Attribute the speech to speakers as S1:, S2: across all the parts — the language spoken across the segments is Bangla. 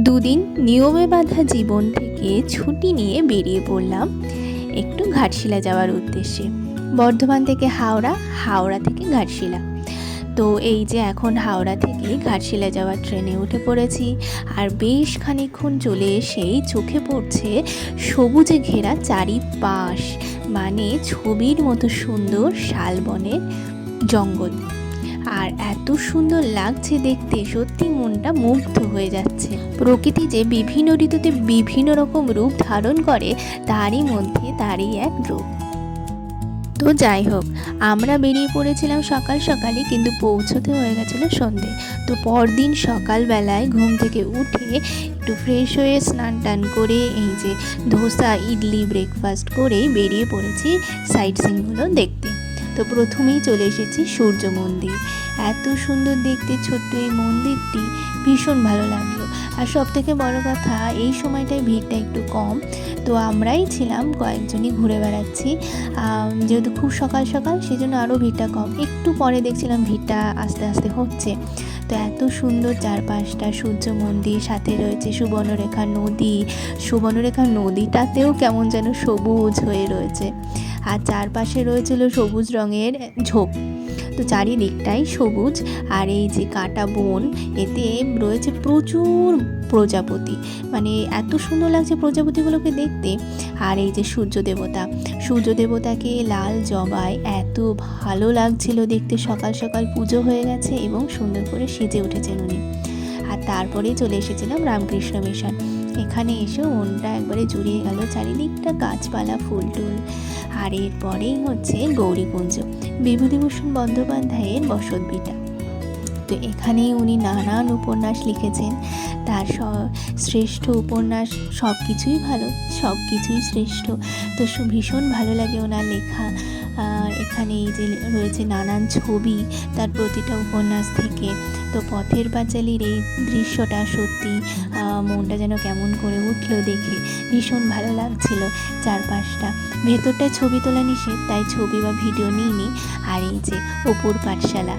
S1: দুদিন নিয়মে বাঁধা জীবন থেকে ছুটি নিয়ে বেরিয়ে পড়লাম একটু ঘাটশিলা যাওয়ার উদ্দেশ্যে। বর্ধমান থেকে হাওড়া, হাওড়া থেকে ঘাটশিলা। তো এই যে এখন হাওড়া থেকে ঘাটশিলা যাওয়ার ট্রেনে উঠে পড়েছি। আর বেশ খানিকক্ষণ চলে এসেই চোখে পড়ছে সবুজে ঘেরা চারিপাশ, মানে ছবির মতো সুন্দর শালবনের জঙ্গল। আর এত সুন্দর লাগছে দেখতে, সত্যি মনটা মুগ্ধ হয়ে যাচ্ছে। প্রকৃতি যে বিভিন্ন ঋতুতে বিভিন্ন রকম রূপ ধারণ করে, তারই মধ্যে তারই এক রূপ। তো যাই হোক, আমরা বেরিয়ে পড়েছিলাম সকাল সকালই, কিন্তু পৌঁছতে হয়ে গেছিলো সন্ধে। তো পরদিন সকালবেলায় ঘুম থেকে উঠে একটু ফ্রেশ হয়ে স্নান টান করে এই যে ধোসা ইডলি ব্রেকফাস্ট করে বেরিয়ে পড়েছি সাইট সিনগুলো দেখতে। তো প্রথমেই চলে এসেছি সূর্য মন্দির। এত সুন্দর দেখতে ছোট্ট এই মন্দিরটি, ভীষণ ভালো লাগলো। আর সব থেকে বড় কথা, এই সময়টায় ভিড়টা একটু কম। তো আমরাই ছিলাম কয়েকজনই ঘুরে বেড়াচ্ছি, যেহেতু খুব সকাল সকাল, সেজন্য আরও ভিড়টা কম। একটু পরে দেখছিলাম ভিড়টা আস্তে আস্তে হচ্ছে। তো এত সুন্দর চারপাশটা, সূর্য মন্দির, সাথে রয়েছে সুবর্ণরেখা নদী। সুবর্ণরেখা নদীটাতেও কেমন যেন সবুজ হয়ে রয়েছে, আর চারপাশে রয়েছিল সবুজ রঙের ঝোপ। তো চারিদিকটাই সবুজ। আর এই যে কাটা বন, এতে রয়েছে প্রচুর প্রজাপতি, মানে এত সুন্দর লাগছে প্রজাপতিগুলোকে দেখতে। আর এই যে সূর্য দেবতাকে লাল জবায় এত ভালো লাগছিল দেখতে। সকাল সকাল পুজো হয়ে গেছে এবং সুন্দর করে সেজে উঠেছেন উনি। আর তারপরেই চলে এসেছিলাম রামকৃষ্ণ মিশন। এখানে এসে মনটা একবারে জুড়িয়ে গেল, চারিদিকটা গাছপালা, ফুল টুল। আর এরপরেই হচ্ছে গৌরীকুঞ্জ, বিভূতিভূষণ বন্দ্যোপাধ্যায়ের বসতভিটা। তো এখানেই উনি নানান উপন্যাস লিখেছেন। তার শ্রেষ্ঠ উপন্যাস, সব কিছুই ভালো, সব কিছুই শ্রেষ্ঠ। তো ভীষণ ভালো লাগে ওনার লেখা। এখানে এই যে রয়েছে নানান ছবি তার প্রতিটা উপন্যাস থেকে। তো পথের পাঁচালীর এই দৃশ্যটা সত্যি মনটা যেন কেমন করে উঠলো দেখে, ভীষণ ভালো লাগছিল চারপাশটা। ভেতরটায় ছবি তোলা নিষেধ, তাই ছবি বা ভিডিও নিইনি। আর এই যে অপুর পাঠশালা।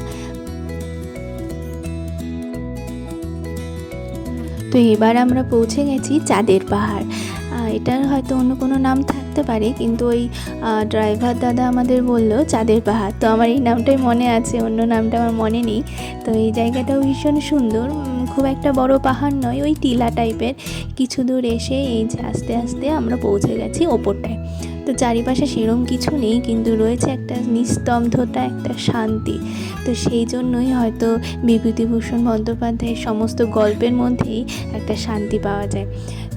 S1: তো এবার আমরা পৌঁছে গেছি চাঁদের পাহাড়। এটার হয়তো অন্য কোনো নাম থাকতে পারে, কিন্তু ওই ড্রাইভার দাদা আমাদের বলল চাঁদের পাহাড়। তো আমার এই নামটাই মনে আছে, অন্য নামটা আমার মনে নেই। তো এই জায়গাটাও ভীষণ সুন্দর, খুব একটা বড় পাহাড় নয়, ওই টিলা টাইপের। কিছু দূর এসে এই যে আস্তে আস্তে আমরা পৌঁছে গেছি ওপরটায়। তো চারিপাশে সেরম কিছু নেই, কিন্তু রয়েছে একটা নিস্তব্ধতা, একটা শান্তি। তো সেই জন্যই হয়তো বিভূতিভূষণ বন্দ্যোপাধ্যায়ের সমস্ত গল্পের মধ্যেই একটা শান্তি পাওয়া যায়।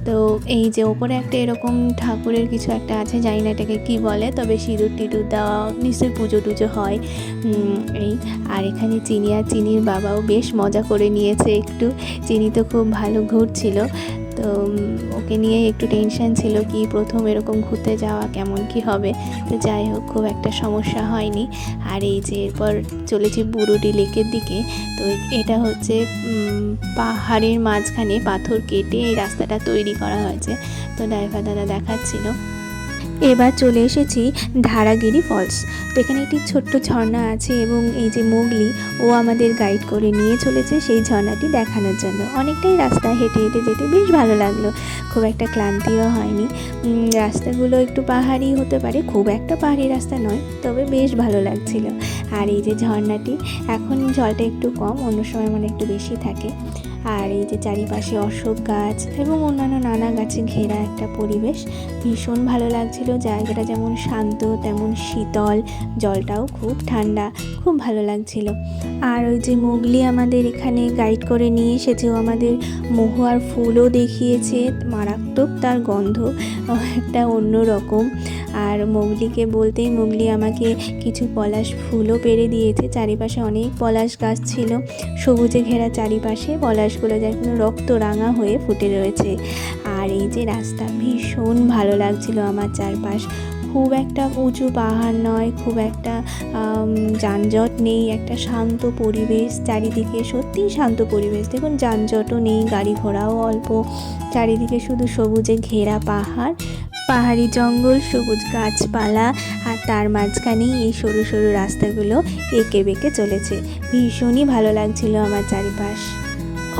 S1: তো এই যে ওপরে একটা এরকম ঠাকুরের কিছু একটা আছে, জানি না এটাকে কী বলে, তবে সিঁদুর টিঁদুর দেওয়া, নিশ্চয়ই পুজো টুজো হয় এই। আর এখানে চিনি আর চিনির বাবাও বেশ মজা করে নিয়েছে একটু। চিনি তো খুব ভালো ঘুরছিল, তো ওকে নিয়ে একটু টেনশন ছিল কি প্রথম এরকম ঘুরতে যাওয়া, কেমন কি হবে। তো যাই হোক, খুব একটা সমস্যা হয়নি। আর এই যে এরপর চলেছি বুরুডি লেকের দিকে। তো এটা হচ্ছে পাহাড়ের মাঝখানে পাথর কেটে এই রাস্তাটা তৈরি করা হয়েছে। তো ড্রাইভার দাদা দেখাচ্ছিল। এবার চলে এসেছি ধারাগিরি ফলস। তো এখানে একটি ছোট্ট ঝর্ণা আছে, এবং এই যে মোগলি, ও আমাদের গাইড করে নিয়ে চলেছে সেই ঝর্ণাটি দেখানোর জন্য। অনেকটাই রাস্তা হেঁটে হেঁটে যেতে বেশ ভালো লাগলো, খুব একটা ক্লান্তিও হয়নি। রাস্তাগুলো একটু পাহাড়ি হতে পারে, খুব একটা পাহাড়ি রাস্তা নয়, তবে বেশ ভালো লাগছিল। আর এই যে ঝর্ণাটি, এখন জলটা একটু কম, অন্য সময় মানে একটু বেশি থাকে। আর এই যে চারিপাশে অশোক গাছ এবং অন্যান্য নানা গাছে ঘেরা একটা পরিবেশ, ভীষণ ভালো লাগছিল। জায়গাটা যেমন শান্ত তেমন শীতল, জলটাও খুব ঠান্ডা, খুব ভালো লাগছিল। আর ওই যে মোগলি আমাদের এখানে গাইড করে নিয়ে এসেছে, ও আমাদের মহুয়ার ফুলও দেখিয়েছে, মারাত্মক তার গন্ধ, একটা অন্য রকম। আর মোগলিকে বলতেই মোগলি আমাকে কিছু পলাশ ফুলও পেড়ে দিয়েছে। চারিপাশে অনেক পলাশ গাছ ছিল, সবুজে ঘেরা চারিপাশে পলাশগুলো যেন রক্ত রাঙা হয়ে ফুটে রয়েছে। আর এই যে রাস্তা, ভীষণ ভালো লাগছিল আমার চারপাশ। খুব একটা উঁচু পাহাড় নয়, খুব একটা যানজট নেই, একটা শান্ত পরিবেশ চারিদিকে, সত্যিই শান্ত পরিবেশ। দেখুন, যানজটও নেই, গাড়ি ঘোড়াও অল্প, চারিদিকে শুধু সবুজে ঘেরা পাহাড়, পাহাড়ি জঙ্গল, সবুজ গাছপালা, আর তার মাঝখানেই এই সরু সরু রাস্তাগুলো এঁকে বেঁকে চলেছে। ভীষণই ভালো লাগছিল আমার চারিপাশ।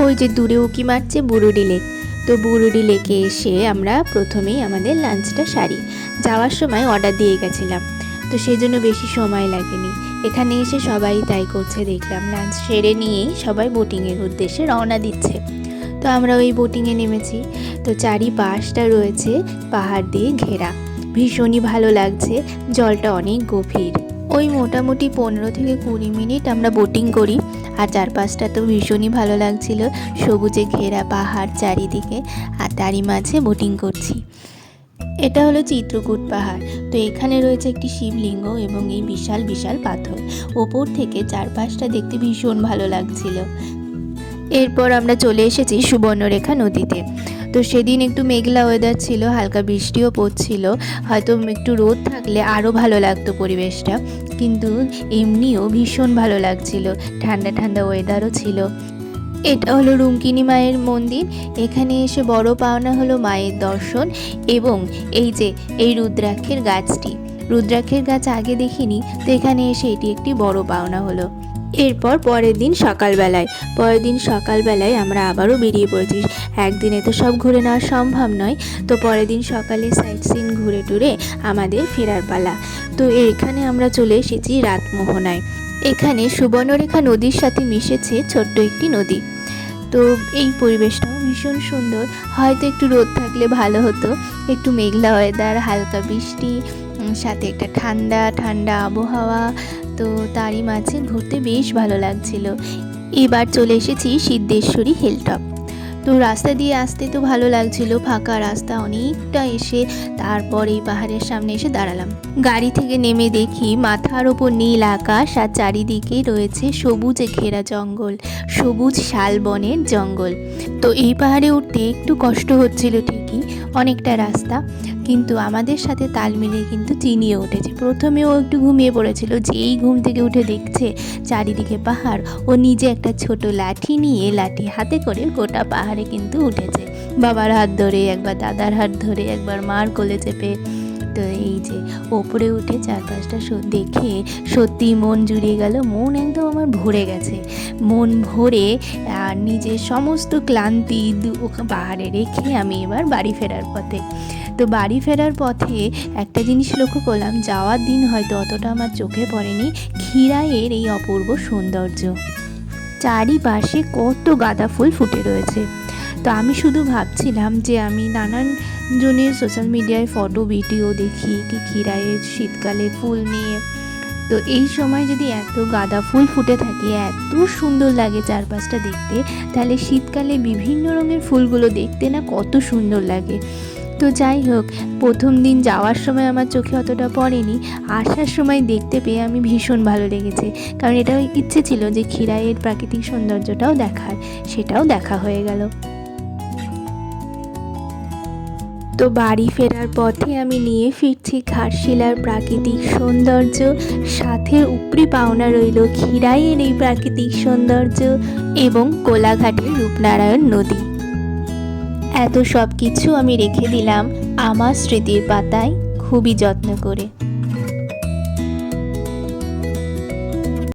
S1: ওই যে দূরে উঁকি মারছে বুরুডি লেক। তো বুরুডি লেকে এসে আমরা প্রথমেই আমাদের লাঞ্চটা সারি। যাওয়ার সময় অর্ডার দিয়ে গেছিলাম, তো সেই জন্য বেশি সময় লাগেনি। এখানে এসে সবাই তাই করছে দেখলাম। লাঞ্চ সেরে নিয়েই সবাই বোটিংয়ের উদ্দেশ্যে রওনা দিচ্ছে। তো আমরা ওই বোটিংয়ে নেমেছি। তো চারিপাশটা রয়েছে পাহাড় দিয়ে ঘেরা, ভীষণই ভালো লাগছে। জলটা অনেক গভীর, ওই মোটামুটি 15 থেকে 20 মিনিট আমরা বোটিং করি। আর চারপাশটা তো ভীষণই ভালো লাগছিল, সবুজে ঘেরা পাহাড় চারিদিকে, আর তারই মাঝে বোটিং করছি। এটা হলো চিত্রকূট পাহাড়। তো এখানে রয়েছে একটি শিবলিঙ্গ এবং এই বিশাল বিশাল পাথর। ওপর থেকে চারপাশটা দেখতে ভীষণ ভালো লাগছিল। এরপর আমরা চলে এসেছি সুবর্ণরেখা নদীতে। তো সেদিন একটু মেঘলা ওয়েদার ছিল, হালকা বৃষ্টিও পড়ছিল। হয়তো একটু রোদ থাকলে আরও ভালো লাগতো পরিবেশটা, কিন্তু এমনিও ভীষণ ভালো লাগছিল, ঠান্ডা ঠান্ডা ওয়েদারও ছিল। এটা হলো রুমকিনী মায়ের মন্দির। এখানে এসে বড় পাওনা হলো মায়ের দর্শন এবং এই যে এই রুদ্রাক্ষের গাছটি, রুদ্রাক্ষের গাছ আগে দেখিনি, তো এখানে এসে এটি একটি বড় পাওনা হলো। এরপর পরের দিন সকালবেলায় আমরা আবারও বেরিয়ে পড়েছি। একদিনে তো সব ঘুরে নেওয়া সম্ভব নয়, তো পরের দিন সকালে সাইট সিন ঘুরে টুরে আমাদের ফেরার পালা। তো এখানে আমরা চলে এসেছি রাতমোহনায়। এখানে সুবর্ণরেখা নদীর সাথে মিশেছে ছোট্ট একটি নদী। তো এই পরিবেশটাও ভীষণ সুন্দর। হয়তো একটু রোদ থাকলে ভালো হতো, একটু মেঘলা ওয়েদার, হালকা বৃষ্টি, সাথে একটা ঠান্ডা ঠান্ডা আবহাওয়া। তো তারই মাঝে ঘুরতে বেশ ভালো লাগছিল। এবার চলে এসেছি সিদ্ধেশ্বরী হিলটপ। তো রাস্তা দিয়ে আসতে তো ভালো লাগছিল, ফাঁকা রাস্তা অনেকটা। এসে তারপর এই পাহাড়ের সামনে এসে দাঁড়ালাম। গাড়ি থেকে নেমে দেখি মাথার ওপর নীল আকাশ, আর চারিদিকে রয়েছে সবুজে ঘেরা জঙ্গল, সবুজ শালবনের জঙ্গল। তো এই পাহাড়ে উঠতে একটু কষ্ট হচ্ছিল ঠিকই, অনেকটা রাস্তা, কিন্তু আমাদের সাথে তাল মিলিয়ে কিন্তু চিনিয়ে উঠেছে। প্রথমে ও একটু ঘুমিয়ে পড়েছিল, যেই ঘুম থেকে উঠে দেখছে চারিদিকে পাহাড়, ও নিজে একটা ছোট লাঠি নিয়ে, লাঠি হাতে করে গোটা পাহাড়ে কিন্তু উঠেছে। বাবার হাত ধরে, একবার দাদার হাত ধরে, একবার মার কোলে চেপে। তো এই যে ওপরে উঠে চারপাশটা দেখে সত্যি মন জুড়িয়ে গেল, মন একদম আমার ভরে গেছে। মন ভরে আর নিজের সমস্ত ক্লান্তি পাহাড়ে রেখে আমি এবার বাড়ি ফেরার পথে। তো বাড়ি ফেরার পথে একটা জিনিস লক্ষ্য করলাম, যাওয়ার দিন হয়তো অতটা আমার চোখে পড়েনি, ক্ষীরাইয়ের এই অপূর্ব সৌন্দর্য। চারিপাশে কত গাঁদা ফুল ফুটে রয়েছে। তো আমি শুধু ভাবছিলাম যে আমি নানান জনের সোশ্যাল মিডিয়ায় ফটো ভিডিও দেখি কি ক্ষীরাইয়ের শীতকালে ফুল নিয়ে। তো এই সময় যদি এত গাঁদা ফুল ফুটে থাকে, এত সুন্দর লাগে চারপাশটা দেখতে, তাহলে শীতকালে বিভিন্ন রঙের ফুলগুলো দেখতে না কত সুন্দর লাগে। তো যাই হোক, প্রথম দিন যাওয়ার সময় আমার চোখে অতটা পড়েনি, আসার সময় দেখতে পেয়ে আমি ভীষণ ভালো লেগেছে। কারণ এটা ইচ্ছে ছিল যে ক্ষীরাইয়ের প্রাকৃতিক সৌন্দর্যটাও দেখার, সেটাও দেখা হয়ে গেল। তো বাড়ি ফেরার পথে আমি নিয়ে ফিরছি ঘাটশিলার প্রাকৃতিক সৌন্দর্য, সাথে উপরি পাওনা রইল ক্ষীরাইয়ের এই প্রাকৃতিক সৌন্দর্য এবং কোলাঘাটের রূপনারায়ণ নদী। এত সব কিছু আমি রেখে দিলাম আমার স্মৃতির পাতায় খুবই যত্ন করে।